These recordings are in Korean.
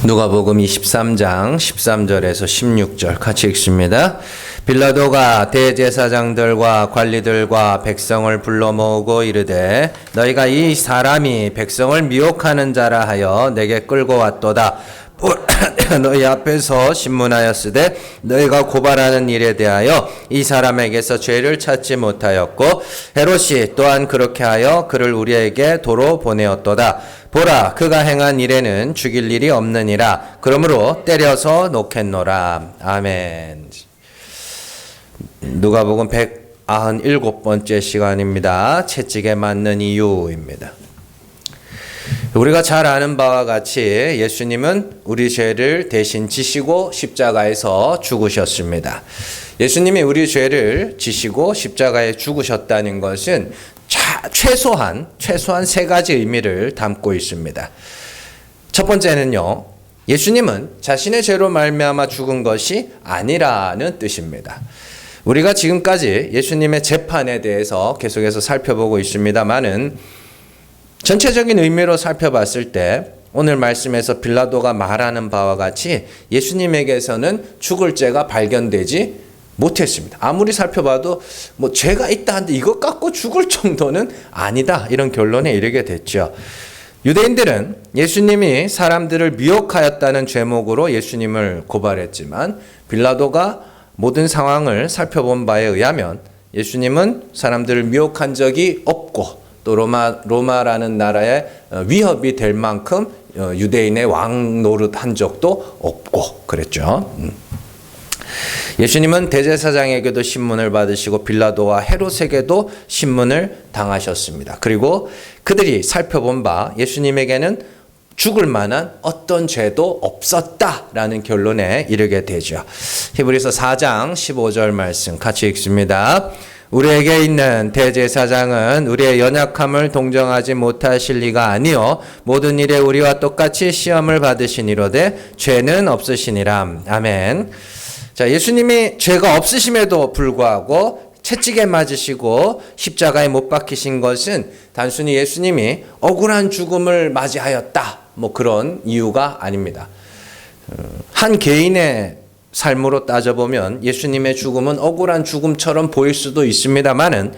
누가복음 23장 13절에서 16절 같이 읽습니다. 빌라도가 대제사장들과 관리들과 백성을 불러 모으고 이르되 너희가 이 사람이 백성을 미혹하는 자라 하여 내게 끌고 왔도다. 너희 앞에서 신문하였으되 너희가 고발하는 일에 대하여 이 사람에게서 죄를 찾지 못하였고 헤롯이 또한 그렇게 하여 그를 우리에게 도로 보내었도다. 보라, 그가 행한 일에는 죽일 일이 없느니라. 그러므로 때려서 놓겠노라. 아멘. 누가복음 197번째 시간입니다. 채찍에 맞는 이유입니다. 우리가 잘 아는 바와 같이 예수님은 우리 죄를 대신 지시고 십자가에서 죽으셨습니다. 예수님이 우리 죄를 지시고 십자가에 죽으셨다는 것은 최소한 세 가지 의미를 담고 있습니다. 첫 번째는요, 예수님은 자신의 죄로 말미암아 죽은 것이 아니라는 뜻입니다. 우리가 지금까지 예수님의 재판에 대해서 계속해서 살펴보고 있습니다만은 전체적인 의미로 살펴봤을 때 오늘 말씀에서 빌라도가 말하는 바와 같이 예수님에게서는 죽을 죄가 발견되지 못했습니다. 아무리 살펴봐도 죄가 있다 한데 이것 갖고 죽을 정도는 아니다, 이런 결론에 이르게 됐죠. 유대인들은 예수님이 사람들을 미혹하였다는 죄목으로 예수님을 고발했지만 빌라도가 모든 상황을 살펴본 바에 의하면 예수님은 사람들을 미혹한 적이 없고 또 로마라는 나라의 위협이 될 만큼 유대인의 왕 노릇한 적도 없고 그랬죠. 예수님은 대제사장에게도 신문을 받으시고 빌라도와 헤롯에게도 신문을 당하셨습니다. 그리고 그들이 살펴본 바 예수님에게는 죽을 만한 어떤 죄도 없었다라는 결론에 이르게 되죠. 히브리서 4장 15절 말씀 같이 읽습니다. 우리에게 있는 대제사장은 우리의 연약함을 동정하지 못하실 리가 아니요 모든 일에 우리와 똑같이 시험을 받으시니로되 죄는 없으시니라. 아멘. 자, 예수님이 죄가 없으심에도 불구하고 채찍에 맞으시고 십자가에 못 박히신 것은 단순히 예수님이 억울한 죽음을 맞이하였다, 그런 이유가 아닙니다. 한 개인의 삶으로 따져보면 예수님의 죽음은 억울한 죽음처럼 보일 수도 있습니다만은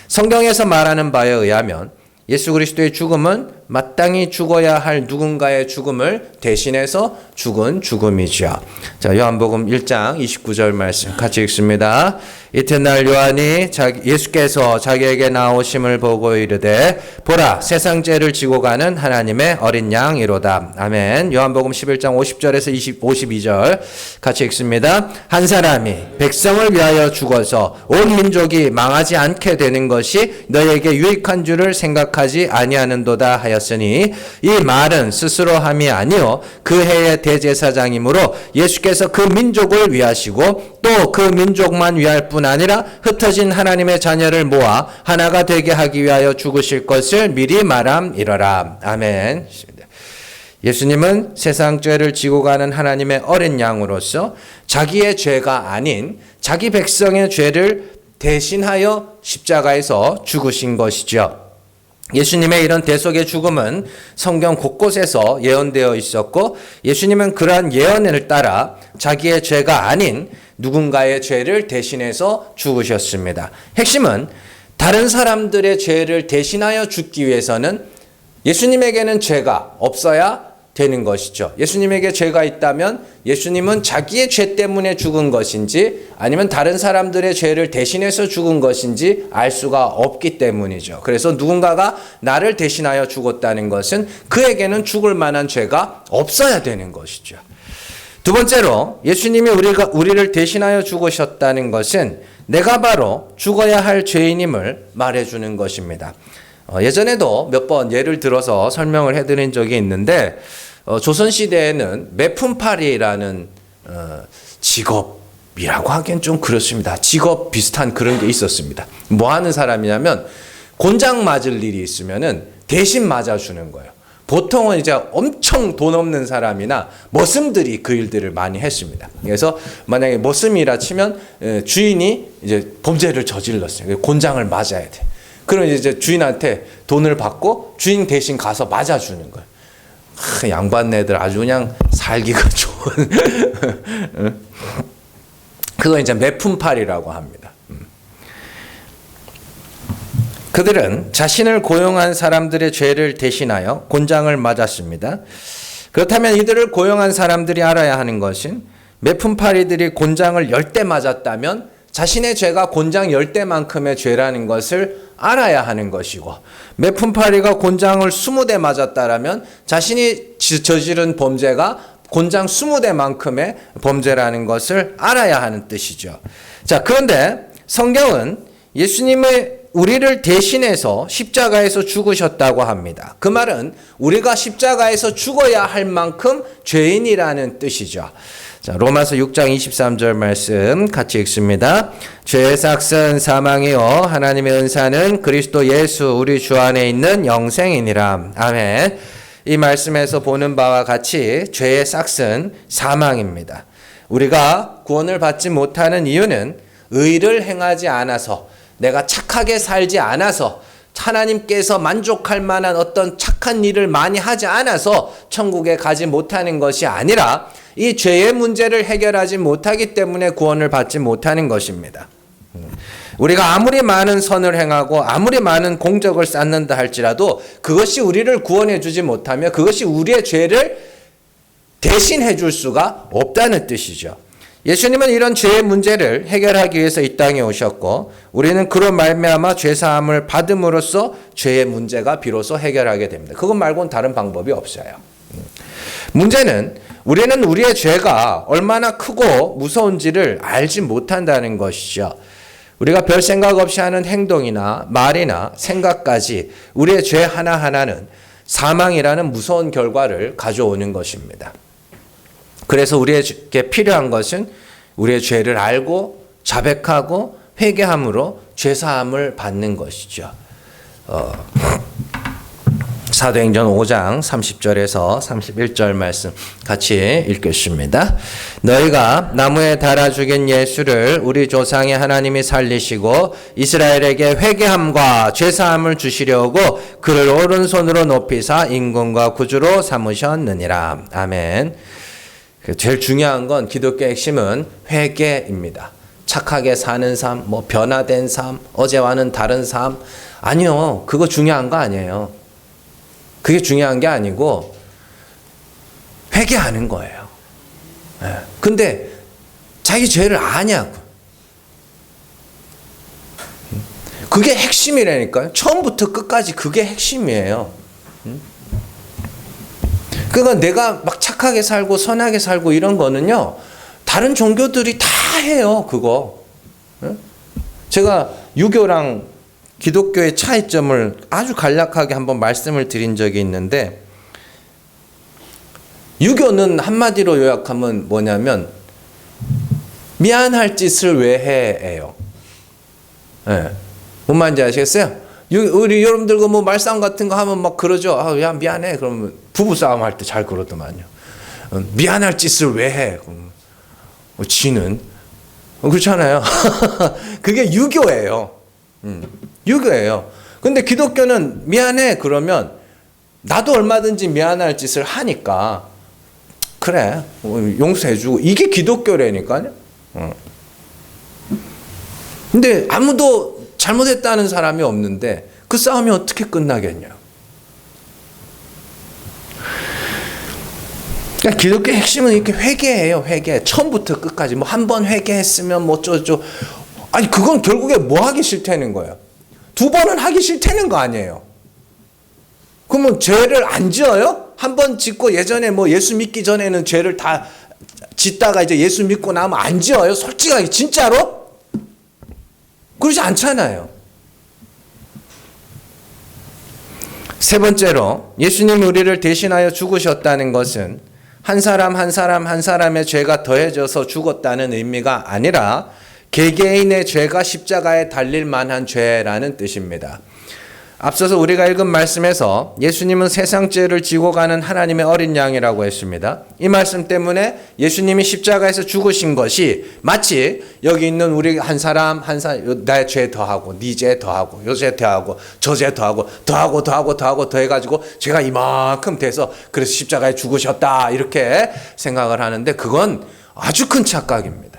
성경에서 말하는 바에 의하면 예수 그리스도의 죽음은 마땅히 죽어야 할 누군가의 죽음을 대신해서 죽은 죽음이죠. 자, 요한복음 1장 29절 말씀 같이 읽습니다. 이튿날 요한이 예수께서 자기에게 나오심을 보고 이르되 보라, 세상 죄를 지고 가는 하나님의 어린 양이로다. 아멘. 요한복음 11장 50절에서 52절 같이 읽습니다. 한 사람이 백성을 위하여 죽어서 온 민족이 망하지 않게 되는 것이 너희에게 유익한 줄을 생각하지 아니하는도다 하였으니 이 말은 스스로 함이 아니요 그 해의 대제사장이므로 예수께서 그 민족을 위하시고 또 그 민족만 위할 뿐 아니라 흩어진 하나님의 자녀를 모아 하나가 되게 하기 위하여 죽으실 것을 미리 말함이러라. 아멘. 예수님은 세상 죄를 지고 가는 하나님의 어린 양으로서 자기의 죄가 아닌 자기 백성의 죄를 대신하여 십자가에서 죽으신 것이죠. 예수님의 이런 대속의 죽음은 성경 곳곳에서 예언되어 있었고 예수님은 그러한 예언을 따라 자기의 죄가 아닌 누군가의 죄를 대신해서 죽으셨습니다. 핵심은 다른 사람들의 죄를 대신하여 죽기 위해서는 예수님에게는 죄가 없어야 되는 것이죠. 예수님에게 죄가 있다면 예수님은 자기의 죄 때문에 죽은 것인지 아니면 다른 사람들의 죄를 대신해서 죽은 것인지 알 수가 없기 때문이죠. 그래서 누군가가 나를 대신하여 죽었다는 것은 그에게는 죽을 만한 죄가 없어야 되는 것이죠. 두 번째로 예수님이 우리를 대신하여 죽으셨다는 것은 내가 바로 죽어야 할 죄인임을 말해주는 것입니다. 예전에도 몇 번 예를 들어서 설명을 해드린 적이 있는데 조선시대에는 매품팔이라는 직업이라고 하기엔 좀 그렇습니다. 직업 비슷한 그런 게 있었습니다. 뭐 하는 사람이냐면 곤장 맞을 일이 있으면은 대신 맞아주는 거예요. 보통은 이제 엄청 돈 없는 사람이나 머슴들이 그 일들을 많이 했습니다. 그래서 만약에 머슴이라 치면 주인이 이제 범죄를 저질렀어요. 곤장을 맞아야 돼. 그럼 이제 주인한테 돈을 받고 주인 대신 가서 맞아주는 거예요. 양반네들 아주 그냥 살기가 좋은 그거 이제 매품팔이라고 합니다. 그들은 자신을 고용한 사람들의 죄를 대신하여 곤장을 맞았습니다. 그렇다면 이들을 고용한 사람들이 알아야 하는 것은 매품팔이들이 곤장을 10대 맞았다면 자신의 죄가 곤장 10대만큼의 죄라는 것을 알아야 하는 것이고, 매품팔이가 곤장을 20대 맞았다라면 자신이 저지른 범죄가 곤장 20대만큼의 범죄라는 것을 알아야 하는 뜻이죠. 자, 그런데 성경은 예수님의 우리를 대신해서 십자가에서 죽으셨다고 합니다. 그 말은 우리가 십자가에서 죽어야 할 만큼 죄인이라는 뜻이죠. 자, 로마서 6장 23절 말씀 같이 읽습니다. 죄의 삭은 사망이요 하나님의 은사는 그리스도 예수 우리 주 안에 있는 영생이니라. 아멘. 이 말씀에서 보는 바와 같이 죄의 삭은 사망입니다. 우리가 구원을 받지 못하는 이유는 의를 행하지 않아서, 내가 착하게 살지 않아서, 하나님께서 만족할 만한 어떤 착한 일을 많이 하지 않아서 천국에 가지 못하는 것이 아니라 이 죄의 문제를 해결하지 못하기 때문에 구원을 받지 못하는 것입니다. 우리가 아무리 많은 선을 행하고 아무리 많은 공적을 쌓는다 할지라도 그것이 우리를 구원해 주지 못하며 그것이 우리의 죄를 대신해 줄 수가 없다는 뜻이죠. 예수님은 이런 죄의 문제를 해결하기 위해서 이 땅에 오셨고, 우리는 그로 말미암아 죄사함을 받음으로써 죄의 문제가 비로소 해결하게 됩니다. 그것 말고는 다른 방법이 없어요. 문제는 우리는 우리의 죄가 얼마나 크고 무서운지를 알지 못한다는 것이죠. 우리가 별 생각 없이 하는 행동이나 말이나 생각까지 우리의 죄 하나하나는 사망이라는 무서운 결과를 가져오는 것입니다. 그래서 우리에게 필요한 것은 우리의 죄를 알고 자백하고 회개함으로 죄사함을 받는 것이죠. 사도행전 5장 30절에서 31절 말씀 같이 읽겠습니다. 너희가 나무에 달아 죽인 예수를 우리 조상의 하나님이 살리시고 이스라엘에게 회개함과 죄사함을 주시려고 그를 오른손으로 높이사 임금과 구주로 삼으셨느니라. 아멘. 제일 중요한 건 기독교의 핵심은 회개입니다. 착하게 사는 삶, 변화된 삶, 어제와는 다른 삶. 아니요. 그거 중요한 거 아니에요. 그게 중요한 게 아니고 회개하는 거예요. 근데 자기 죄를 아냐고. 그게 핵심이라니까요. 처음부터 끝까지 그게 핵심이에요. 그러니까 내가 막 착하게 살고 선하게 살고 이런 거는요, 다른 종교들이 다 해요, 그거. 제가 유교랑 기독교의 차이점을 아주 간략하게 한번 말씀을 드린 적이 있는데, 유교는 한마디로 요약하면 뭐냐면 미안할 짓을 왜 해예요. 뭔 말인지 아시겠어요? 우리 여러분들 그 말싸움 같은 거 하면 막 그러죠. 야 미안해. 그러면 부부싸움 할 때 잘 그러더만요. 미안할 짓을 왜 해? 지는 그렇잖아요. 그게 유교예요. 유교예요. 근데 기독교는 미안해 그러면 나도 얼마든지 미안할 짓을 하니까 그래 용서해주고, 이게 기독교라니까요. 근데 아무도 잘못했다는 사람이 없는데 그 싸움이 어떻게 끝나겠냐. 그러니까 기독교의 핵심은 이렇게 회개예요. 회개. 처음부터 끝까지 한 번 회개했으면 어쩌죠. 아니 그건 결국에 뭐 하기 싫다는 거예요. 2번은 하기 싫다는 거 아니에요. 그러면 죄를 안 지어요? 한 번 짓고 예전에 예수 믿기 전에는 죄를 다 짓다가 이제 예수 믿고 나면 안 지어요? 솔직하게 진짜로? 그러지 않잖아요. 세 번째로 예수님이 우리를 대신하여 죽으셨다는 것은 한 사람 한 사람의 죄가 더해져서 죽었다는 의미가 아니라 개개인의 죄가 십자가에 달릴 만한 죄라는 뜻입니다. 앞서서 우리가 읽은 말씀에서 예수님은 세상 죄를 지고 가는 하나님의 어린 양이라고 했습니다. 이 말씀 때문에 예수님이 십자가에서 죽으신 것이 마치 여기 있는 우리 한 사람 나의 죄 더하고 네 죄 더하고 요 죄 더하고 저 죄 더하고 더해가지고 죄가 이만큼 돼서 그래서 십자가에 죽으셨다 이렇게 생각을 하는데 그건 아주 큰 착각입니다.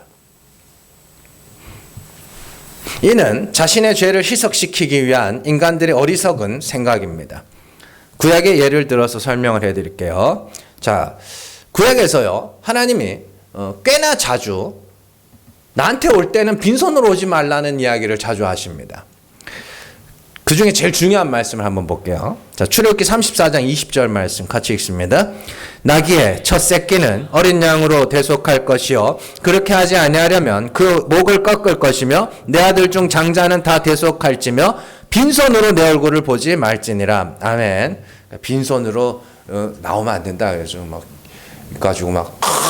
이는 자신의 죄를 희석시키기 위한 인간들의 어리석은 생각입니다. 구약의 예를 들어서 설명을 해드릴게요. 자, 구약에서요, 하나님이 꽤나 자주 나한테 올 때는 빈손으로 오지 말라는 이야기를 자주 하십니다. 그 중에 제일 중요한 말씀을 한번 볼게요. 자, 출애굽기 34장 20절 말씀 같이 읽습니다. 나귀의 첫 새끼는 어린 양으로 대속할 것이요 그렇게 하지 아니하려면 그 목을 꺾을 것이며 내 아들 중 장자는 다 대속할지며 빈손으로 내 얼굴을 보지 말지니라. 아멘. 빈손으로 나오면 안 된다. 그래서 막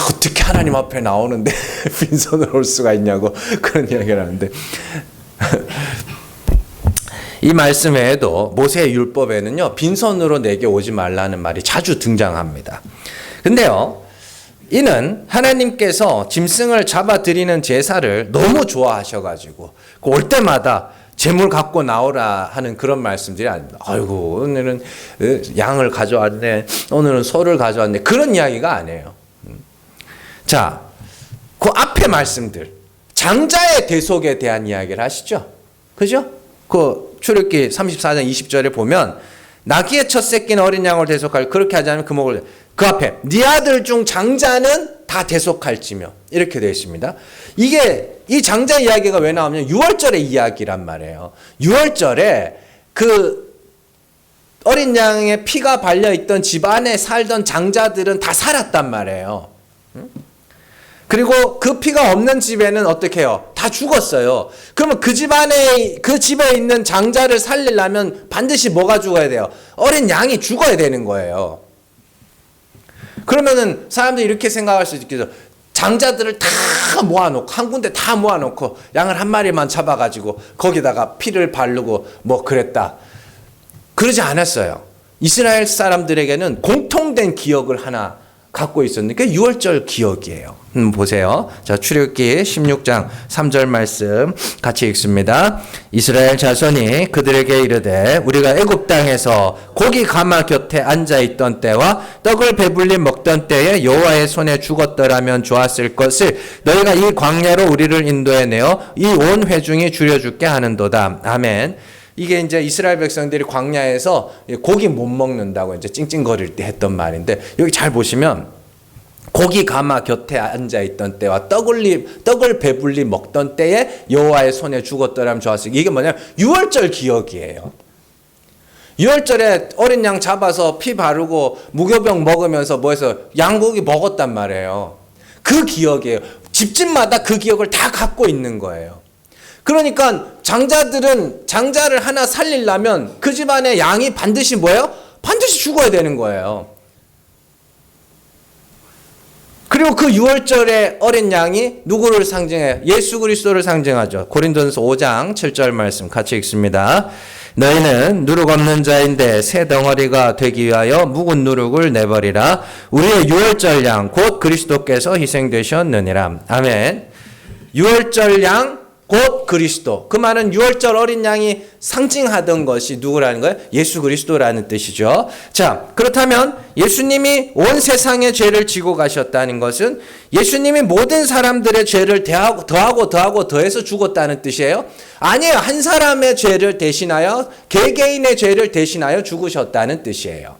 어떻게 하나님 앞에 나오는데 빈손으로 올 수가 있냐고 그런 이야기를 하는데 이 말씀 외에도 모세의 율법에는요, 빈손으로 내게 오지 말라는 말이 자주 등장합니다. 근데요, 이는 하나님께서 짐승을 잡아드리는 제사를 너무 좋아하셔가지고, 올 때마다 제물 갖고 나오라 하는 그런 말씀들이 아닙니다. 아이고, 오늘은 양을 가져왔네, 오늘은 소를 가져왔네, 그런 이야기가 아니에요. 자, 그 앞에 말씀들, 장자의 대속에 대한 이야기를 하시죠? 그죠? 그 출애굽기 34장 20절에 보면 나귀의 첫 새끼는 어린 양을 대속할 그렇게 하지 않으면 그 목을 그 앞에 네 아들 중 장자는 다 대속할지며 이렇게 되어 있습니다. 이게 이 장자 이야기가 왜 나오냐면 6월절의 이야기란 말이에요. 6월절에 그 어린 양의 피가 발려있던 집안에 살던 장자들은 다 살았단 말이에요. 그리고 그 피가 없는 집에는 어떻게 해요? 다 죽었어요. 그러면 그 집안에, 그 집에 있는 장자를 살리려면 반드시 뭐가 죽어야 돼요? 어린 양이 죽어야 되는 거예요. 그러면은 사람들이 이렇게 생각할 수 있겠죠. 장자들을 다 모아놓고, 한 군데 다 모아놓고, 양을 한 마리만 잡아가지고, 거기다가 피를 바르고, 뭐 그랬다. 그러지 않았어요. 이스라엘 사람들에게는 공통된 기억을 하나 갖고 있었는데 그게 6월절 기억이에요. 보세요. 자, 출애굽기 16장 3절 말씀 같이 읽습니다. 이스라엘 자손이 그들에게 이르되 우리가 애굽 땅에서 고기 가마 곁에 앉아 있던 때와 떡을 배불리 먹던 때에 여호와의 손에 죽었더라면 좋았을 것을 너희가 이 광야로 우리를 인도해 내어 이 온 회중이 줄여줄게 하는도다. 아멘. 이게 이제 이스라엘 백성들이 광야에서 고기 못 먹는다고 이제 찡찡거릴 때 했던 말인데 여기 잘 보시면 고기 가마 곁에 앉아 있던 때와 떡을 배불리 먹던 때에 여호와의 손에 죽었더라면 좋았을. 이게 뭐냐면 6월절 기억이에요. 6월절에 어린 양 잡아서 피 바르고 무교병 먹으면서 뭐해서 양고기 먹었단 말이에요. 그 기억이에요. 집집마다 그 기억을 다 갖고 있는 거예요. 그러니까 장자들은 장자를 하나 살리려면 그 집안의 양이 반드시 뭐예요? 반드시 죽어야 되는 거예요. 그리고 그 6월절의 어린 양이 누구를 상징해요? 예수 그리스도를 상징하죠. 고린도전서 5장 7절 말씀 같이 읽습니다. 너희는 누룩 없는 자인데 새 덩어리가 되기 위하여 묵은 누룩을 내버리라. 우리의 6월절 양 곧 그리스도께서 희생되셨느니라. 아멘. 6월절 양 곧 그리스도. 그 말은 6월절 어린 양이 상징하던 것이 누구라는 거예요? 예수 그리스도라는 뜻이죠. 자, 그렇다면 예수님이 온 세상의 죄를 지고 가셨다는 것은 예수님이 모든 사람들의 죄를 더해서 죽었다는 뜻이에요? 아니에요. 한 사람의 죄를 대신하여 개개인의 죄를 대신하여 죽으셨다는 뜻이에요.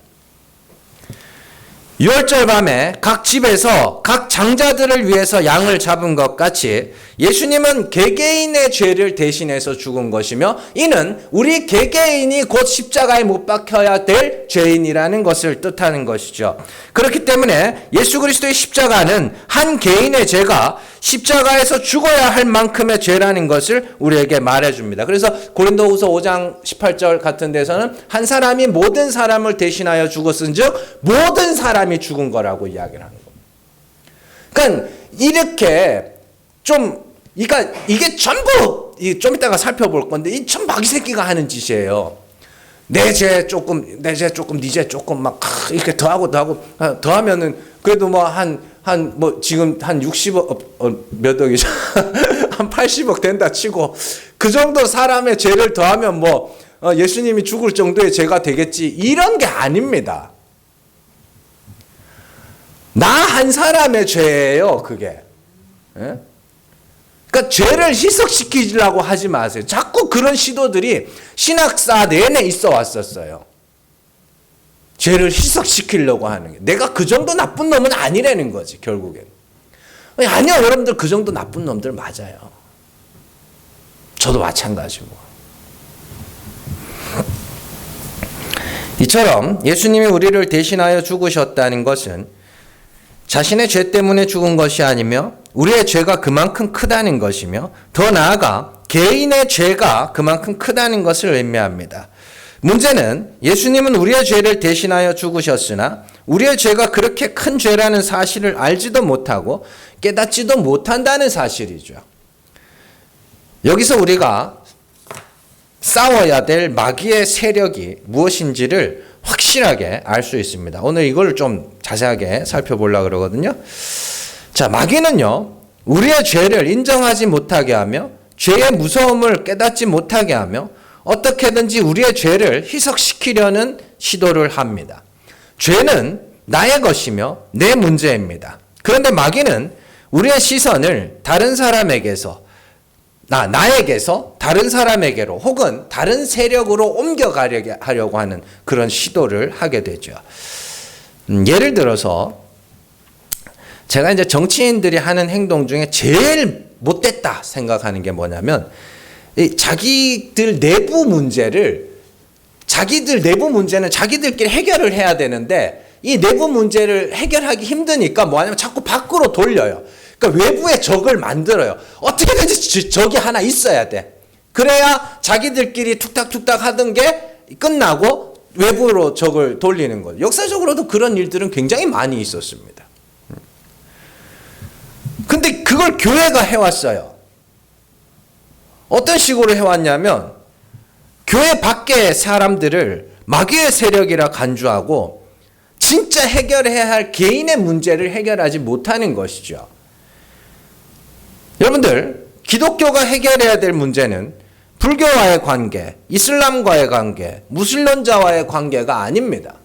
6월절 밤에 각 집에서 각 장자들을 위해서 양을 잡은 것 같이 예수님은 개개인의 죄를 대신해서 죽은 것이며 이는 우리 개개인이 곧 십자가에 못 박혀야 될 죄인이라는 것을 뜻하는 것이죠. 그렇기 때문에 예수 그리스도의 십자가는 한 개인의 죄가 십자가에서 죽어야 할 만큼의 죄라는 것을 우리에게 말해줍니다. 그래서 고린도후서 5장 18절 같은 데서는 한 사람이 모든 사람을 대신하여 죽었은즉 모든 사람이 죽은 거라고 이야기를 하는 겁니다. 그러니까 이렇게 그러니까 이게 전부 좀 이따가 살펴볼 건데 이 전 마귀 새끼가 하는 짓이에요. 내 죄 조금, 네 죄 조금 막 이렇게 더하면은 그래도 뭐 뭐 지금 한 60억, 몇 억이죠? 한 80억 된다 치고 그 정도 사람의 죄를 더하면 뭐 예수님이 죽을 정도의 죄가 되겠지. 이런 게 아닙니다. 나 한 사람의 죄예요, 그게. 예? 그러니까 죄를 희석시키려고 하지 마세요. 자꾸 그런 시도들이 신학사 내내 있어 왔었어요. 죄를 희석시키려고 하는 게. 내가 그 정도 나쁜 놈은 아니라는 거지, 결국엔. 아니요, 여러분들 그 정도 나쁜 놈들 맞아요. 저도 마찬가지고. 이처럼 예수님이 우리를 대신하여 죽으셨다는 것은 자신의 죄 때문에 죽은 것이 아니며 우리의 죄가 그만큼 크다는 것이며 더 나아가 개인의 죄가 그만큼 크다는 것을 의미합니다. 문제는 예수님은 우리의 죄를 대신하여 죽으셨으나 우리의 죄가 그렇게 큰 죄라는 사실을 알지도 못하고 깨닫지도 못한다는 사실이죠. 여기서 우리가 싸워야 될 마귀의 세력이 무엇인지를 확실하게 알 수 있습니다. 오늘 이걸 좀 자세하게 살펴보려고 그러거든요. 자, 마귀는요, 우리의 죄를 인정하지 못하게 하며 죄의 무서움을 깨닫지 못하게 하며 어떻게든지 우리의 죄를 희석시키려는 시도를 합니다. 죄는 나의 것이며 내 문제입니다. 그런데 마귀는 우리의 시선을 다른 사람에게서 나에게서 다른 사람에게로 혹은 다른 세력으로 옮겨가려고 하는 그런 시도를 하게 되죠. 예를 들어서 제가 이제 정치인들이 하는 행동 중에 제일 못됐다 생각하는 게 뭐냐면 자기들 내부 문제는 자기들끼리 해결을 해야 되는데 이 내부 문제를 해결하기 힘드니까 뭐하냐면 자꾸 밖으로 돌려요. 그러니까 외부에 적을 만들어요. 어떻게든지 적이 하나 있어야 돼. 그래야 자기들끼리 툭탁툭탁 하던 게 끝나고 외부로 적을 돌리는 거예요. 역사적으로도 그런 일들은 굉장히 많이 있었습니다. 근데 그걸 교회가 해왔어요. 어떤 식으로 해왔냐면 교회 밖의 사람들을 마귀의 세력이라 간주하고 진짜 해결해야 할 개인의 문제를 해결하지 못하는 것이죠. 여러분들, 기독교가 해결해야 될 문제는 불교와의 관계, 이슬람과의 관계, 무슬림자와의 관계가 아닙니다.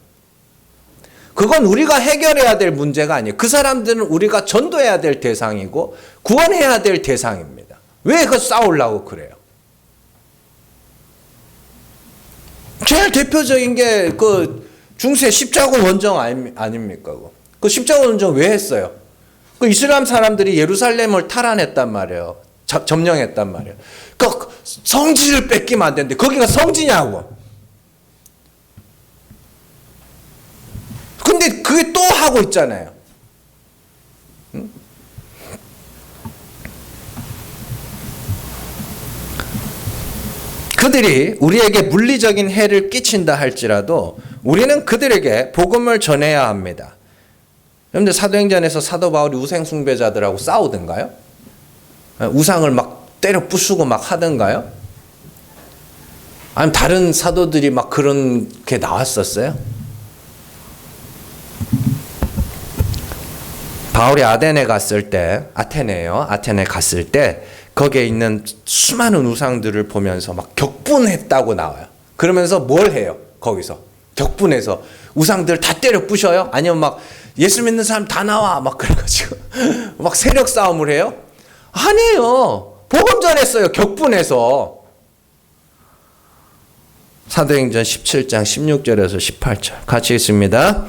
그건 우리가 해결해야 될 문제가 아니에요. 그 사람들은 우리가 전도해야 될 대상이고 구원해야 될 대상입니다. 왜 그 싸우려고 그래요? 제일 대표적인 게 그 중세 십자군 원정 아닙니까? 그 십자군 원정 왜 했어요? 그 이슬람 사람들이 예루살렘을 탈환했단 말이에요. 점령했단 말이에요. 그 성지를 뺏기면 안 되는데 거기가 성지냐고. 근데 그게 또 하고 있잖아요. 응? 그들이 우리에게 물리적인 해를 끼친다 할지라도 우리는 그들에게 복음을 전해야 합니다. 여러분들 사도행전에서 사도 바울이 우상 숭배자들하고 싸우던가요? 우상을 막 때려 부수고 막 하던가요? 아니면 다른 사도들이 막 그런 게 나왔었어요? 바울이 아테네 갔을 때 거기에 있는 수많은 우상들을 보면서 막 격분했다고 나와요. 그러면서 뭘 해요? 거기서 격분해서 우상들 다 때려 부셔요? 아니면 막 예수 믿는 사람 다 나와 막 그래가지고 막 세력 싸움을 해요? 아니에요. 복음 전했어요. 격분해서. 사도행전 17장 16절에서 18절 같이 읽습니다.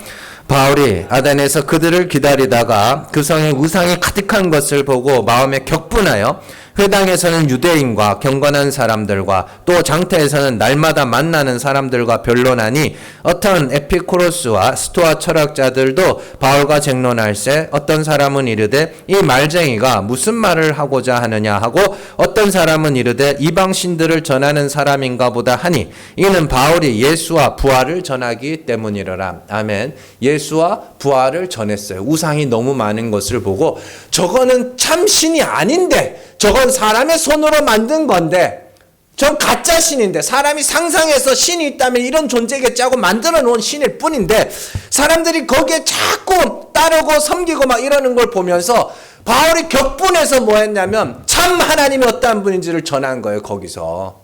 바울이 아테네에서 그들을 기다리다가 그 성에 우상이 가득한 것을 보고 마음에 격분하여 회당에서는 유대인과 경건한 사람들과 또 장터에서는 날마다 만나는 사람들과 변론하니 어떤 에피쿠로스와 스토아 철학자들도 바울과 쟁론할세 어떤 사람은 이르되 이 말쟁이가 무슨 말을 하고자 하느냐 하고 어떤 사람은 이르되 이방신들을 전하는 사람인가 보다 하니 이는 바울이 예수와 부활을 전하기 때문이로라. 아멘. 예수와 부활을 전했어요. 우상이 너무 많은 것을 보고 저거는 참 신이 아닌데 저건 사람의 손으로 만든 건데 전 가짜 신인데, 사람이 상상해서 신이 있다면 이런 존재겠지 하고 만들어 놓은 신일 뿐인데, 사람들이 거기에 자꾸 따르고 섬기고 막 이러는 걸 보면서 바울이 격분해서 뭐 했냐면 참 하나님이 어떠한 분인지를 전한 거예요. 거기서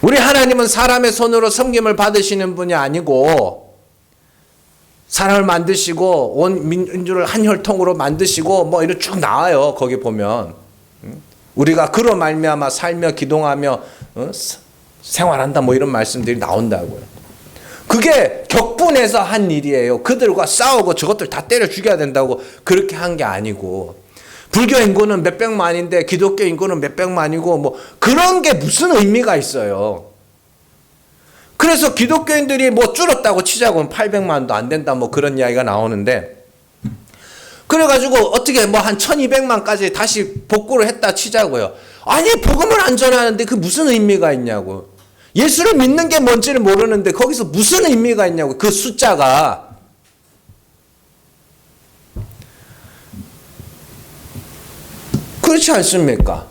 우리 하나님은 사람의 손으로 섬김을 받으시는 분이 아니고, 사람을 만드시고 온 민주를 한 혈통으로 만드시고 뭐 이런 쭉 나와요. 거기 보면 우리가 그로 말미암아 살며 기동하며 생활한다 뭐 이런 말씀들이 나온다고요. 그게 격분해서 한 일이에요. 그들과 싸우고 저것들 다 때려 죽여야 된다고 그렇게 한 게 아니고, 불교 인구는 몇백만인데 기독교 인구는 몇백만이고 뭐 그런 게 무슨 의미가 있어요. 그래서 기독교인들이 뭐 줄었다고 치자고는 800만도 안 된다 뭐 그런 이야기가 나오는데, 그래가지고 어떻게 뭐 한 1200만까지 다시 복구를 했다 치자고요. 아니 복음을 안 전하는데 그 무슨 의미가 있냐고. 예수를 믿는 게 뭔지를 모르는데 거기서 무슨 의미가 있냐고. 그 숫자가. 그렇지 않습니까?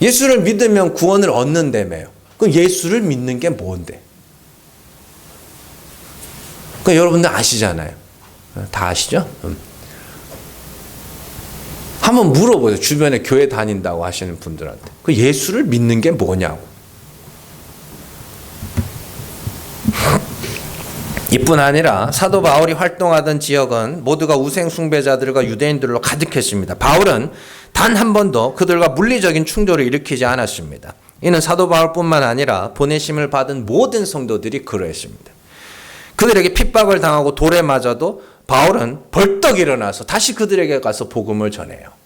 예수를 믿으면 구원을 얻는다며요. 그럼 예수를 믿는 게 뭔데? 그러니까 여러분들 아시잖아요. 다 아시죠? 한번 물어보세요. 주변에 교회 다닌다고 하시는 분들한테. 그 예수를 믿는 게 뭐냐고. 이뿐 아니라 사도 바울이 활동하던 지역은 모두가 우상 숭배자들과 유대인들로 가득했습니다. 바울은 단 한 번도 그들과 물리적인 충돌을 일으키지 않았습니다. 이는 사도 바울뿐만 아니라 보내심을 받은 모든 성도들이 그러했습니다. 그들에게 핍박을 당하고 돌에 맞아도 바울은 벌떡 일어나서 다시 그들에게 가서 복음을 전해요.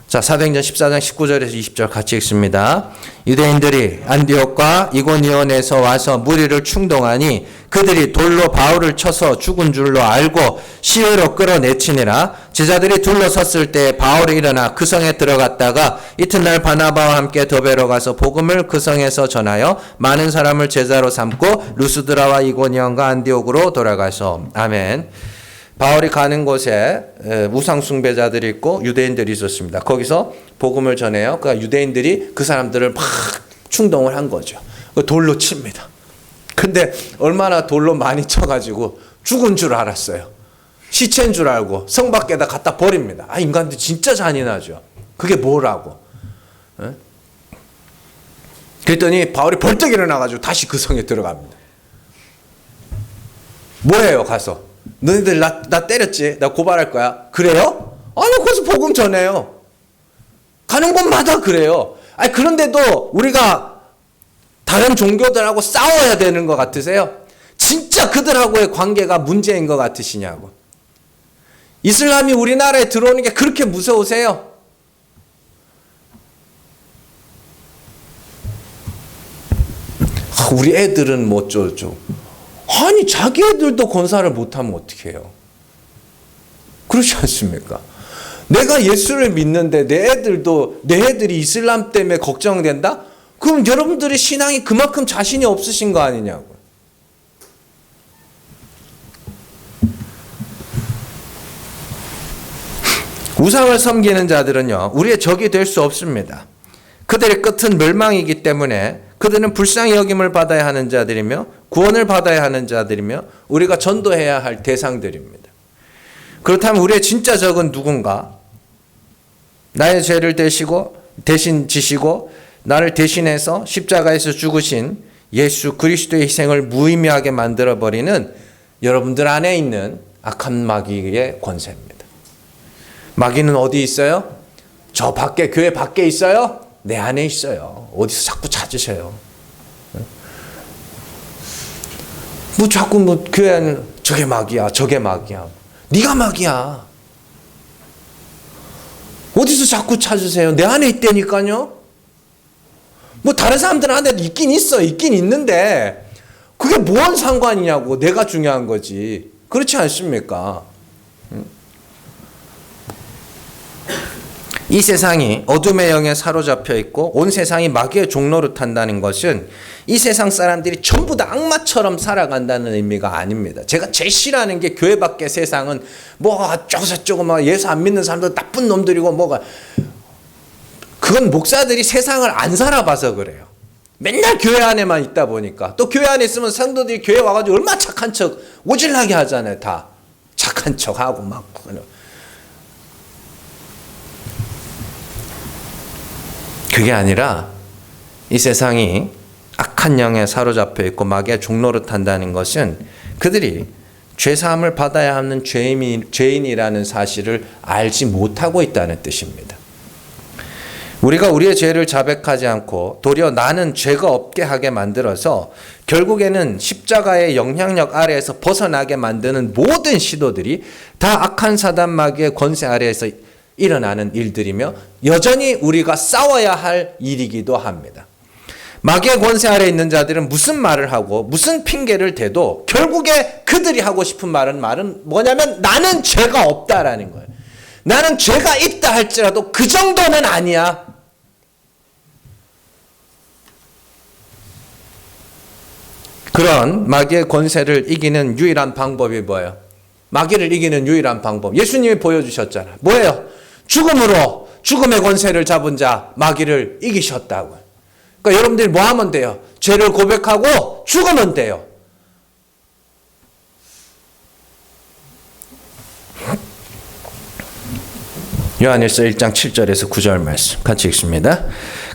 자, 사도행전 14장 19절에서 20절 같이 읽습니다. 유대인들이 안디옥과 이고니온에서 와서 무리를 충동하니 그들이 돌로 바울을 쳐서 죽은 줄로 알고 시외로 끌어내치니라. 제자들이 둘러섰을 때 바울이 일어나 그 성에 들어갔다가 이튿날 바나바와 함께 더베로 가서 복음을 그 성에서 전하여 많은 사람을 제자로 삼고 루스드라와 이고니온과 안디옥으로 돌아가서. 아멘. 바울이 가는 곳에 우상 숭배자들이 있고 유대인들이 있었습니다. 거기서 복음을 전해요. 그러니까 유대인들이 그 사람들을 막 충동을 한 거죠. 돌로 칩니다. 근데 얼마나 돌로 많이 쳐가지고 죽은 줄 알았어요. 시체인 줄 알고 성 밖에다 갖다 버립니다. 아, 인간들 진짜 잔인하죠. 그게 뭐라고. 그랬더니 바울이 벌떡 일어나가지고 다시 그 성에 들어갑니다. 뭐예요 가서? 너희들 나 때렸지? 나 고발할 거야. 그래요? 아니 거기서 복음 전해요. 가는 곳마다 그래요. 아니 그런데도 우리가 다른 종교들하고 싸워야 되는 것 같으세요? 진짜 그들하고의 관계가 문제인 것 같으시냐고. 이슬람이 우리나라에 들어오는 게 그렇게 무서우세요? 우리 애들은 뭐 어쩌죠. 아니 자기 애들도 건사를 못하면 어떻게 해요? 그렇지 않습니까? 내가 예수를 믿는데 내 애들이 이슬람 때문에 걱정된다? 그럼 여러분들의 신앙이 그만큼 자신이 없으신 거 아니냐고. 우상을 섬기는 자들은요, 우리의 적이 될 수 없습니다. 그들의 끝은 멸망이기 때문에 그들은 불쌍히 여김을 받아야 하는 자들이며 구원을 받아야 하는 자들이며 우리가 전도해야 할 대상들입니다. 그렇다면 우리의 진짜 적은 누군가? 나의 죄를 대신 지시고 나를 대신해서 십자가에서 죽으신 예수 그리스도의 희생을 무의미하게 만들어버리는 여러분들 안에 있는 악한 마귀의 권세입니다. 마귀는 어디 있어요? 저 밖에, 교회 밖에 있어요? 내 안에 있어요. 어디서 자꾸 찾으셔요. 뭐 자꾸 뭐 교회 안에 저게 마귀야, 저게 마귀야. 네가 마귀야. 어디서 자꾸 찾으세요? 내 안에 있다니까요. 뭐 다른 사람들 안에 있긴 있는데 그게 뭔 상관이냐고. 내가 중요한 거지. 그렇지 않습니까? 이 세상이 어둠의 영에 사로잡혀 있고 온 세상이 마귀의 종로를 탄다는 것은 이 세상 사람들이 전부 다 악마처럼 살아간다는 의미가 아닙니다. 제가 제일 싫어하는 게 교회 밖의 세상은 뭐 어쩌고저쩌고 막 예수 안 믿는 사람들 나쁜 놈들이고 뭐가 그건 목사들이 세상을 안 살아봐서 그래요. 맨날 교회 안에만 있다 보니까. 또 교회 안에 있으면 성도들이 교회 와가지고 얼마나 착한 척 오질나게 하잖아요. 다 착한 척하고 막. 그게 아니라 이 세상이 악한 영에 사로잡혀 있고 마귀의 종노릇 한다는 것은 그들이 죄사함을 받아야 하는 죄인이라는 사실을 알지 못하고 있다는 뜻입니다. 우리가 우리의 죄를 자백하지 않고 도리어 나는 죄가 없게 하게 만들어서 결국에는 십자가의 영향력 아래에서 벗어나게 만드는 모든 시도들이 다 악한 사단 마귀의 권세 아래에서 일어나는 일들이며 여전히 우리가 싸워야 할 일이기도 합니다. 마귀의 권세 아래 있는 자들은 무슨 말을 하고 무슨 핑계를 대도 결국에 그들이 하고 싶은 말은 뭐냐면 나는 죄가 없다라는 거예요. 나는 죄가 있다 할지라도 그 정도는 아니야. 그런 마귀의 권세를 이기는 유일한 방법이 뭐예요? 마귀를 이기는 유일한 방법. 예수님이 보여주셨잖아요. 뭐예요? 죽음으로 죽음의 권세를 잡은 자 마귀를 이기셨다고요. 그러니까 여러분들이 뭐 하면 돼요? 죄를 고백하고 죽으면 돼요. 요한일서 1장 7절에서 9절 말씀 같이 읽습니다.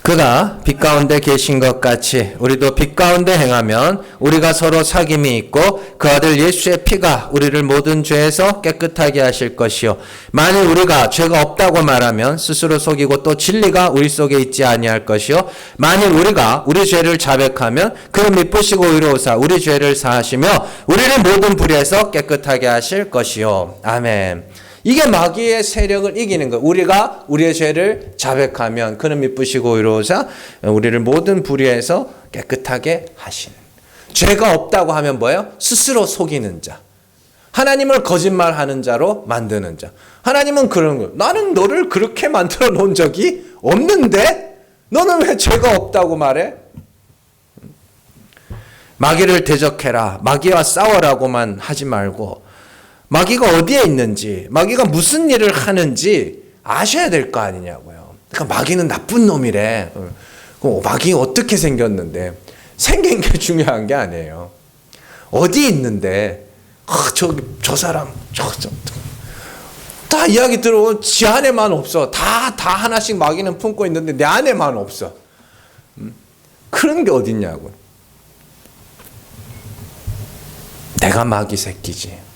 그가 빛 가운데 계신 것 같이 우리도 빛 가운데 행하면 우리가 서로 사귐이 있고 그 아들 예수의 피가 우리를 모든 죄에서 깨끗하게 하실 것이요 만일 우리가 죄가 없다고 말하면 스스로 속이고 또 진리가 우리 속에 있지 아니할 것이요 만일 우리가 우리 죄를 자백하면 그는 미쁘시고 의로우사 우리 죄를 사하시며 우리를 모든 불의에서 깨끗하게 하실 것이요. 아멘. 이게 마귀의 세력을 이기는 거예요. 우리가 우리의 죄를 자백하면 그는 미쁘시고 의로우사 우리를 모든 불의에서 깨끗하게 하시는. 죄가 없다고 하면 뭐예요? 스스로 속이는 자. 하나님을 거짓말하는 자로 만드는 자. 하나님은 그런 거예요. 나는 너를 그렇게 만들어 놓은 적이 없는데 너는 왜 죄가 없다고 말해? 마귀를 대적해라. 마귀와 싸워라고만 하지 말고 마귀가 어디에 있는지, 마귀가 무슨 일을 하는지 아셔야 될 거 아니냐고요. 그러니까 마귀는 나쁜 놈이래. 마귀 어떻게 생겼는데? 생긴 게 중요한 게 아니에요. 어디 있는데? 저 사람, 다 이야기 들어보면 지 안에만 없어. 다 하나씩 마귀는 품고 있는데 내 안에만 없어. 그런 게 어딨냐고요. 내가 마귀 새끼지.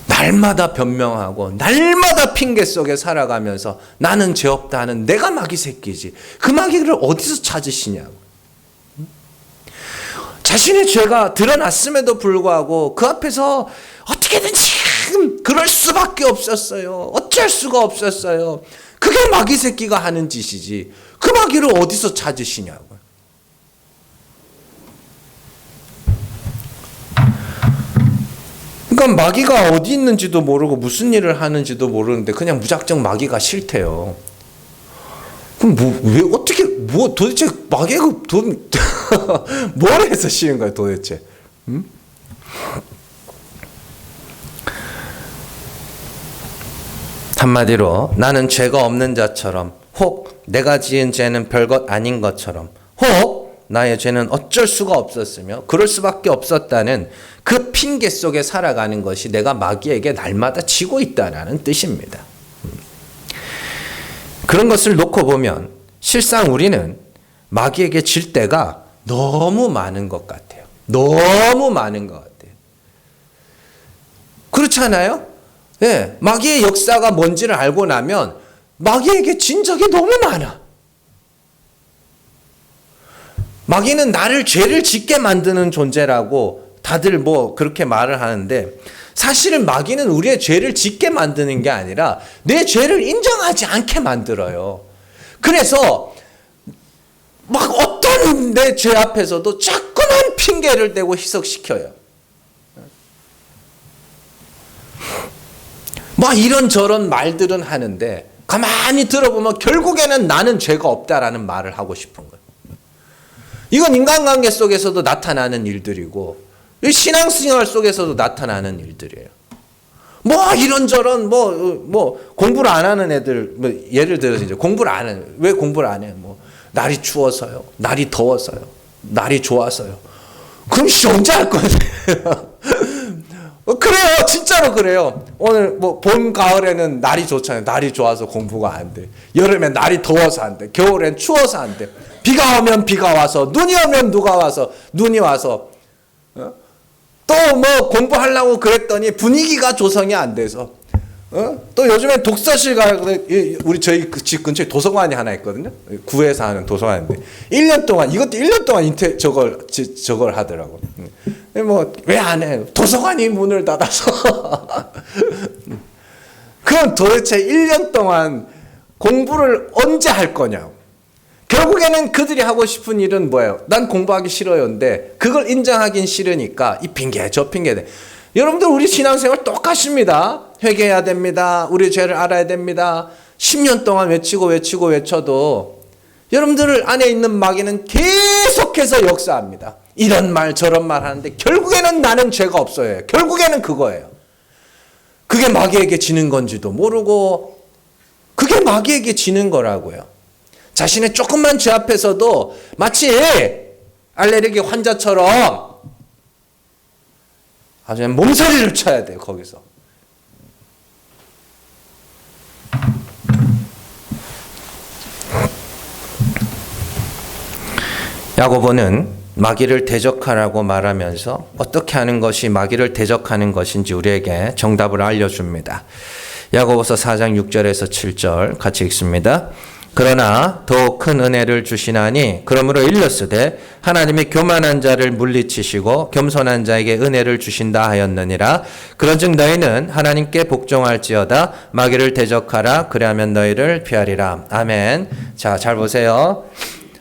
날마다 변명하고 날마다 핑계 속에 살아가면서 나는 죄 없다 하는 내가 마귀 새끼지. 그 마귀를 어디서 찾으시냐고. 자신의 죄가 드러났음에도 불구하고 그 앞에서 어떻게든지 그럴 수밖에 없었어요. 어쩔 수가 없었어요. 그게 마귀 새끼가 하는 짓이지. 그 마귀를 어디서 찾으시냐고. 그러니까 마귀가 어디 있는지도 모르고 무슨 일을 하는지도 모르는데 그냥 무작정 마귀가 싫대요. 그럼 왜 어떻게 도대체 마귀가 뭘 해서 싫은 거야 도대체? 한마디로 나는 죄가 없는 자처럼 혹 내가 지은 죄는 별것 아닌 것처럼 혹 나의 죄는 어쩔 수가 없었으며 그럴 수밖에 없었다는 그 핑계 속에 살아가는 것이 내가 마귀에게 날마다 지고 있다는 뜻입니다. 그런 것을 놓고 보면 실상 우리는 마귀에게 질 때가 너무 많은 것 같아요. 너무 많은 것 같아요. 그렇지 않아요? 네, 마귀의 역사가 뭔지를 알고 나면 마귀에게 진 적이 너무 많아. 마귀는 나를 죄를 짓게 만드는 존재라고 다들 그렇게 말을 하는데 사실은 마귀는 우리의 죄를 짓게 만드는 게 아니라 내 죄를 인정하지 않게 만들어요. 그래서 막 어떤 내 죄 앞에서도 자꾸만 핑계를 대고 희석시켜요. 막 이런저런 말들은 하는데 가만히 들어보면 결국에는 나는 죄가 없다라는 말을 하고 싶은 거예요. 이건 인간관계 속에서도 나타나는 일들이고 신앙생활 속에서도 나타나는 일들이에요. 뭐 이런저런 뭐 공부를 안 하는 애들, 뭐 예를 들어서 이제 공부를 안 해. 왜 공부를 안 해? 뭐 날이 추워서요, 날이 더워서요, 날이 좋아서요. 그럼 언제 할 거예요? 그래요, 진짜로 그래요. 오늘 뭐 봄, 가을에는 날이 좋잖아요. 날이 좋아서 공부가 안 돼. 여름엔 날이 더워서 안 돼. 겨울엔 추워서 안 돼. 비가 오면 비가 와서, 눈이 오면 누가 와서, 눈이 와서. 또 뭐 공부하려고 그랬더니 분위기가 조성이 안 돼서. 또 요즘엔 독서실 우리 저희 집 근처에 도서관이 하나 있거든요. 구에서 하는 도서관인데 1년 동안 이것도 1년 동안 저걸 하더라고. 뭐 왜 안 해? 도서관이 문을 닫아서. 그럼 도대체 1년 동안 공부를 언제 할 거냐고. 결국에는 그들이 하고 싶은 일은 뭐예요? 난 공부하기 싫어요인데 그걸 인정하긴 싫으니까 이 핑계 저 핑계. 여러분들 우리 신앙생활 똑같습니다. 회개해야 됩니다. 우리 죄를 알아야 됩니다. 10년 동안 외쳐도 여러분들 안에 있는 마귀는 계속해서 역사합니다. 이런 말 저런 말 하는데 결국에는 나는 죄가 없어요. 결국에는 그거예요. 그게 마귀에게 지는 건지도 모르고 그게 마귀에게 지는 거라고요. 자신의 조금만 죄 앞에서도 마치 알레르기 환자처럼 아주 몸서리를 쳐야 돼요. 거기서. 야고보는 마귀를 대적하라고 말하면서 어떻게 하는 것이 마귀를 대적하는 것인지 우리에게 정답을 알려줍니다. 야고보서 4장 6절에서 7절 같이 읽습니다. 그러나 더욱 큰 은혜를 주시나니 그러므로 일렀으되 하나님이 교만한 자를 물리치시고 겸손한 자에게 은혜를 주신다 하였느니라. 그런즉 너희는 하나님께 복종할지어다. 마귀를 대적하라. 그리하면 너희를 피하리라. 아멘. 자, 잘 보세요.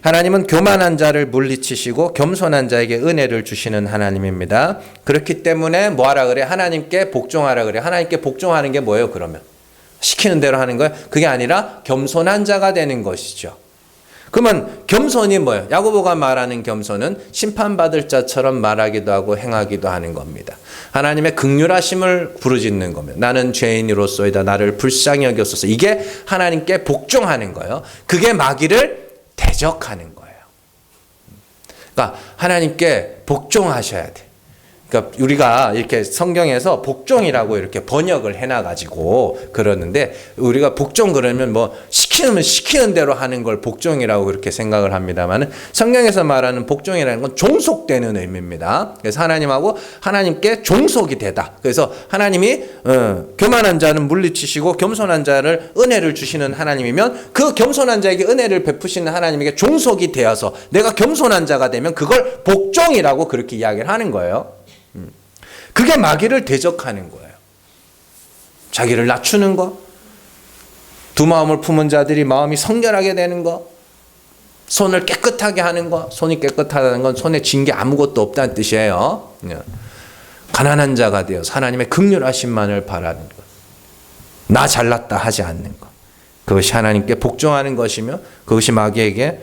하나님은 교만한 자를 물리치시고 겸손한 자에게 은혜를 주시는 하나님입니다. 그렇기 때문에 뭐하라 그래? 하나님께 복종하라 그래. 하나님께 복종하는 게 뭐예요, 그러면? 시키는 대로 하는 거예요? 그게 아니라 겸손한 자가 되는 것이죠. 그러면 겸손이 뭐예요? 야고보가 말하는 겸손은 심판받을 자처럼 말하기도 하고 행하기도 하는 겁니다. 하나님의 긍휼하심을 부르짖는 겁니다. 나는 죄인으로소이다. 나를 불쌍히 여겼소서. 이게 하나님께 복종하는 거예요. 그게 마귀를 대적하는 거예요. 그러니까 하나님께 복종하셔야 돼. 그러니까 우리가 이렇게 성경에서 복종이라고 이렇게 번역을 해놔가지고 그러는데 우리가 복종 그러면 뭐 시키는 대로 하는 걸 복종이라고 그렇게 생각을 합니다만은 성경에서 말하는 복종이라는 건 종속되는 의미입니다. 그래서 하나님하고 하나님께 종속이 되다. 그래서 하나님이 교만한 자는 물리치시고 겸손한 자를 은혜를 주시는 하나님이면 그 겸손한 자에게 은혜를 베푸시는 하나님에게 종속이 되어서 내가 겸손한 자가 되면 그걸 복종이라고 그렇게 이야기를 하는 거예요. 그게 마귀를 대적하는 거예요. 자기를 낮추는 거, 두 마음을 품은 자들이 마음이 성결하게 되는 거, 손을 깨끗하게 하는 거. 손이 깨끗하다는 건 손에 진 게 아무것도 없다는 뜻이에요. 가난한 자가 되어서 하나님의 긍휼하심만을 바라는 것, 나 잘났다 하지 않는 것, 그것이 하나님께 복종하는 것이며 그것이 마귀에게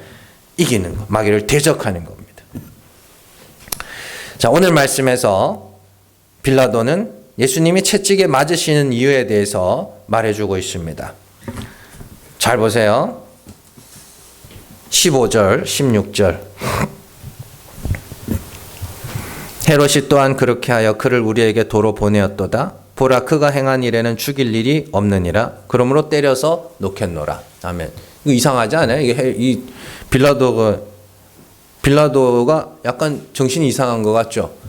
이기는 것, 마귀를 대적하는 겁니다. 자, 오늘 말씀에서 빌라도는 예수님이 채찍에 맞으시는 이유에 대해서 말해주고 있습니다. 잘 보세요. 15절, 16절. 헤롯이 또한 그렇게 하여 그를 우리에게 도로 보내었도다. 보라, 그가 행한 일에는 죽일 일이 없느니라. 그러므로 때려서 놓겠노라. 아멘. 이거 이상하지 않아요? 이 빌라도가 약간 정신이 이상한 것 같죠?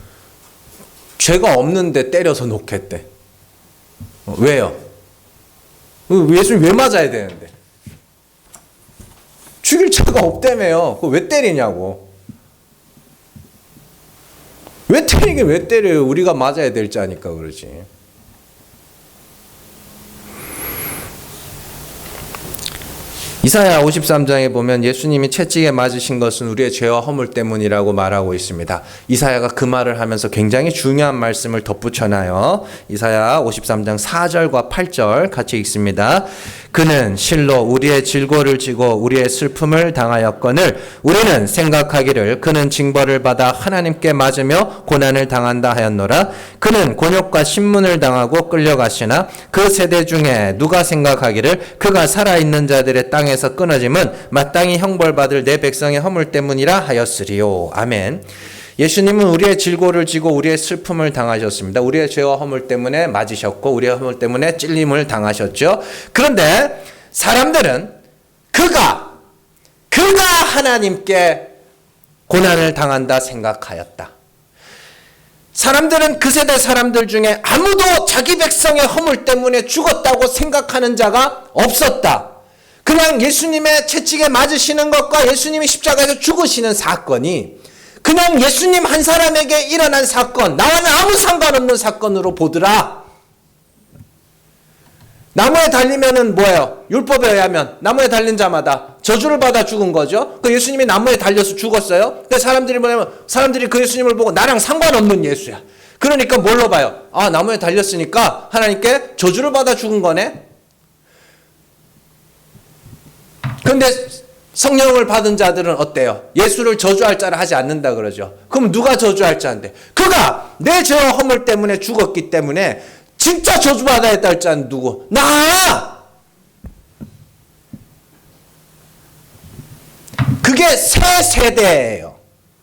죄가 없는데 때려서 놓겠대. 왜요? 예수님 왜 맞아야 되는데? 죽일 죄가 없다며요. 그거 왜 때리냐고. 왜 때리긴 왜 때려요? 우리가 맞아야 될 자니까 그러지. 이사야 53장에 보면 예수님이 채찍에 맞으신 것은 우리의 죄와 허물 때문이라고 말하고 있습니다. 이사야가 그 말을 하면서 굉장히 중요한 말씀을 덧붙여놔요. 이사야 53장 4절과 8절 같이 읽습니다. 그는 실로 우리의 질고를 지고 우리의 슬픔을 당하였거늘 우리는 생각하기를 그는 징벌을 받아 하나님께 맞으며 고난을 당한다 하였노라. 그는 곤욕과 신문을 당하고 끌려가시나 그 세대 중에 누가 생각하기를 그가 살아있는 자들의 땅에서 끊어짐은 마땅히 형벌받을 내 백성의 허물 때문이라 하였으리요. 아멘. 예수님은 우리의 질고를 지고 우리의 슬픔을 당하셨습니다. 우리의 죄와 허물 때문에 맞으셨고 우리의 허물 때문에 찔림을 당하셨죠. 그런데 사람들은 그가 하나님께 고난을 당한다 생각하였다. 사람들은 그 세대 사람들 중에 아무도 자기 백성의 허물 때문에 죽었다고 생각하는 자가 없었다. 그냥 예수님의 채찍에 맞으시는 것과 예수님이 십자가에서 죽으시는 사건이 그냥 예수님 한 사람에게 일어난 사건, 나와는 아무 상관없는 사건으로 보더라. 나무에 달리면은 뭐예요? 율법에 의하면 나무에 달린 자마다 저주를 받아 죽은 거죠. 그 예수님이 나무에 달려서 죽었어요. 근데 사람들이 뭐냐면 사람들이 그 예수님을 보고 나랑 상관없는 예수야. 그러니까 뭘로 봐요? 아, 나무에 달렸으니까 하나님께 저주를 받아 죽은 거네. 근데 성령을 받은 자들은 어때요? 예수를 저주할 자를 하지 않는다 그러죠. 그럼 누가 저주할 자인데? 그가 내 죄와 허물 때문에 죽었기 때문에 진짜 저주받아야 할 자는 누구? 나! 그게 새 세대예요.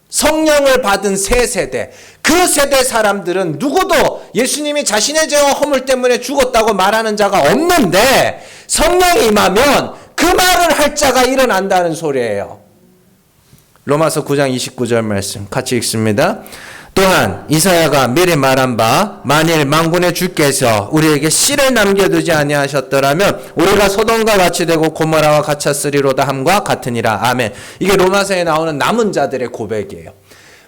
성령을 받은 새 세대. 그 세대 사람들은 누구도 예수님이 자신의 죄와 허물 때문에 죽었다고 말하는 자가 없는데 성령이 임하면 그 말을 할 자가 일어난다는 소리예요. 로마서 9장 29절 말씀 같이 읽습니다. 또한 이사야가 미리 말한 바 만일 만군의 주께서 우리에게 씨를 남겨두지 아니하셨더라면 우리가 소돔과 같이 되고 고모라와 같았으리로다 함과 같으니라. 아멘. 이게 로마서에 나오는 남은 자들의 고백이에요.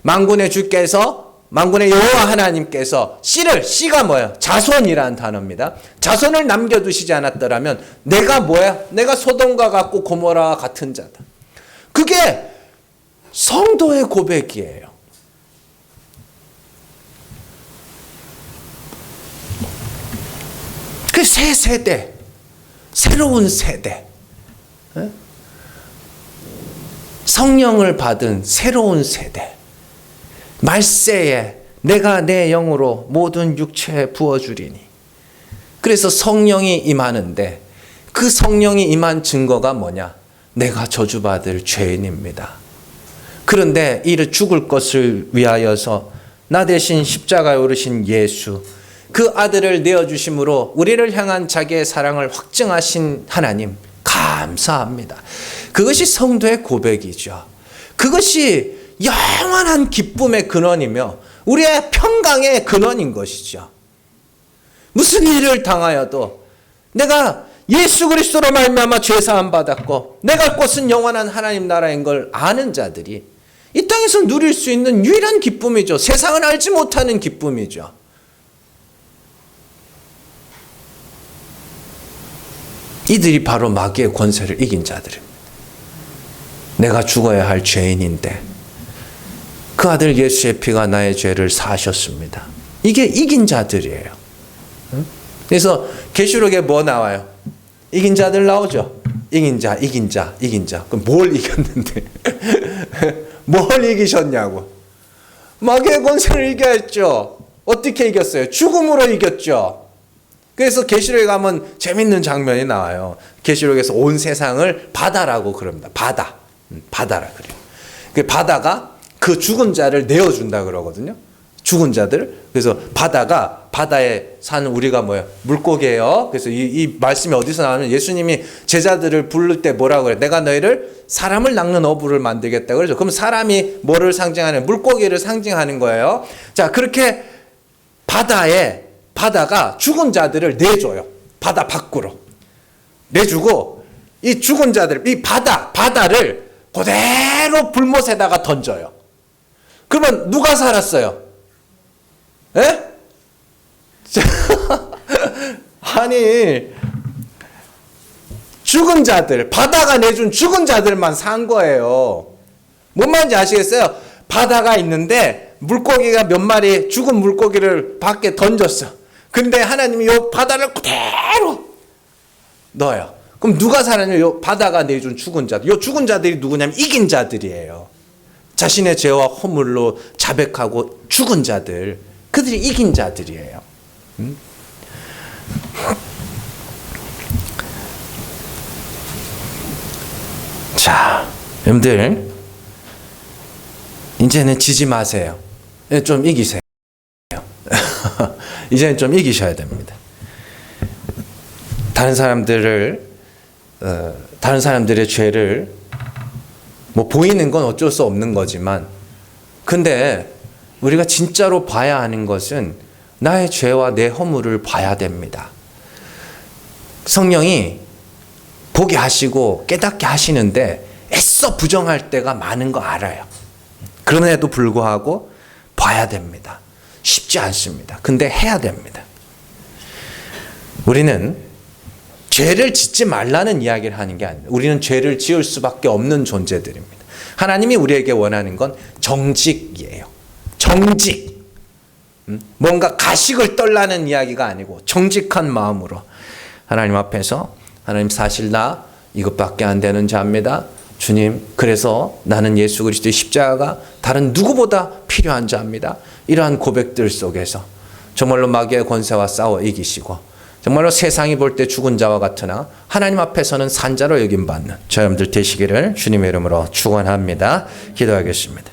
만군의 주께서 만군의 여호와 하나님께서 씨가 뭐예요? 자손이라는 단어입니다. 자손을 남겨두시지 않았더라면 내가 뭐야? 내가 소돔과 같고 고모라와 같은 자다. 그게 성도의 고백이에요. 그 새 세대, 새로운 세대, 성령을 받은 새로운 세대. 말세에 내가 내 영으로 모든 육체에 부어주리니. 그래서 성령이 임하는데 그 성령이 임한 증거가 뭐냐? 내가 저주받을 죄인입니다. 그런데 이를 죽을 것을 위하여서 나 대신 십자가에 오르신 예수, 그 아들을 내어주심으로 우리를 향한 자기의 사랑을 확증하신 하나님 감사합니다. 그것이 성도의 고백이죠. 그것이 영원한 기쁨의 근원이며 우리의 평강의 근원인 것이죠. 무슨 일을 당하여도 내가 예수 그리스도로 말미암아 죄 사함 받았고 내가 곳은 영원한 하나님 나라인 걸 아는 자들이 이 땅에서 누릴 수 있는 유일한 기쁨이죠. 세상은 알지 못하는 기쁨이죠. 이들이 바로 마귀의 권세를 이긴 자들입니다. 내가 죽어야 할 죄인인데 그 아들 예수의 피가 나의 죄를 사하셨습니다. 이게 이긴 자들이에요. 그래서 계시록에 뭐 나와요? 이긴 자들 나오죠. 이긴 자. 그럼 뭘 이겼는데? 뭘 이기셨냐고. 마귀의 권세를 이겼죠. 어떻게 이겼어요? 죽음으로 이겼죠. 그래서 계시록에 가면 재밌는 장면이 나와요. 계시록에서 온 세상을 바다라고 그럽니다. 바다라 그래요. 그 바다가 그 죽은 자를 내어준다 그러거든요. 죽은 자들. 그래서 바다에 사는 우리가 뭐예요? 물고기예요. 그래서 이 말씀이 어디서 나오면 예수님이 제자들을 부를 때 뭐라고 그래요? 내가 너희를 사람을 낚는 어부를 만들겠다 그러죠. 그럼 사람이 뭐를 상징하는? 물고기를 상징하는 거예요. 자, 그렇게 바다가 죽은 자들을 내줘요. 바다 밖으로. 내주고 이 죽은 자들, 이 바다를 그대로 불못에다가 던져요. 그러면 누가 살았어요? 예? 아니, 죽은 자들, 바다가 내준 죽은 자들만 산 거예요. 뭔 말인지 아시겠어요? 바다가 있는데 물고기가 몇 마리 죽은 물고기를 밖에 던졌어. 근데 하나님이 요 바다를 그대로 넣어요. 그럼 누가 살았냐? 요 바다가 내준 죽은 자들. 요 죽은 자들이 누구냐면 이긴 자들이에요. 자신의 죄와 허물로 자백하고 죽은 자들. 그들이 이긴 자들이에요. 자, 여러분들 이제는 지지 마세요. 좀 이기세요. 이제는 좀 이기셔야 됩니다. 다른 사람들의 죄를 뭐 보이는 건 어쩔 수 없는 거지만, 근데 우리가 진짜로 봐야 하는 것은 나의 죄와 내 허물을 봐야 됩니다. 성령이 보게 하시고 깨닫게 하시는데 애써 부정할 때가 많은 거 알아요. 그럼에도 불구하고 봐야 됩니다. 쉽지 않습니다. 근데 해야 됩니다. 우리는 죄를 짓지 말라는 이야기를 하는 게 아닙니다. 우리는 죄를 지을 수밖에 없는 존재들입니다. 하나님이 우리에게 원하는 건 정직이에요. 정직. 뭔가 가식을 떨라는 이야기가 아니고 정직한 마음으로 하나님 앞에서, 하나님 사실 나 이것밖에 안 되는 자입니다. 주님, 그래서 나는 예수 그리스도의 십자가가 다른 누구보다 필요한 자입니다. 이러한 고백들 속에서 정말로 마귀의 권세와 싸워 이기시고, 정말로 세상이 볼 때 죽은 자와 같으나 하나님 앞에서는 산 자로 여김받는 저 여러분들 되시기를 주님의 이름으로 축원합니다. 기도하겠습니다.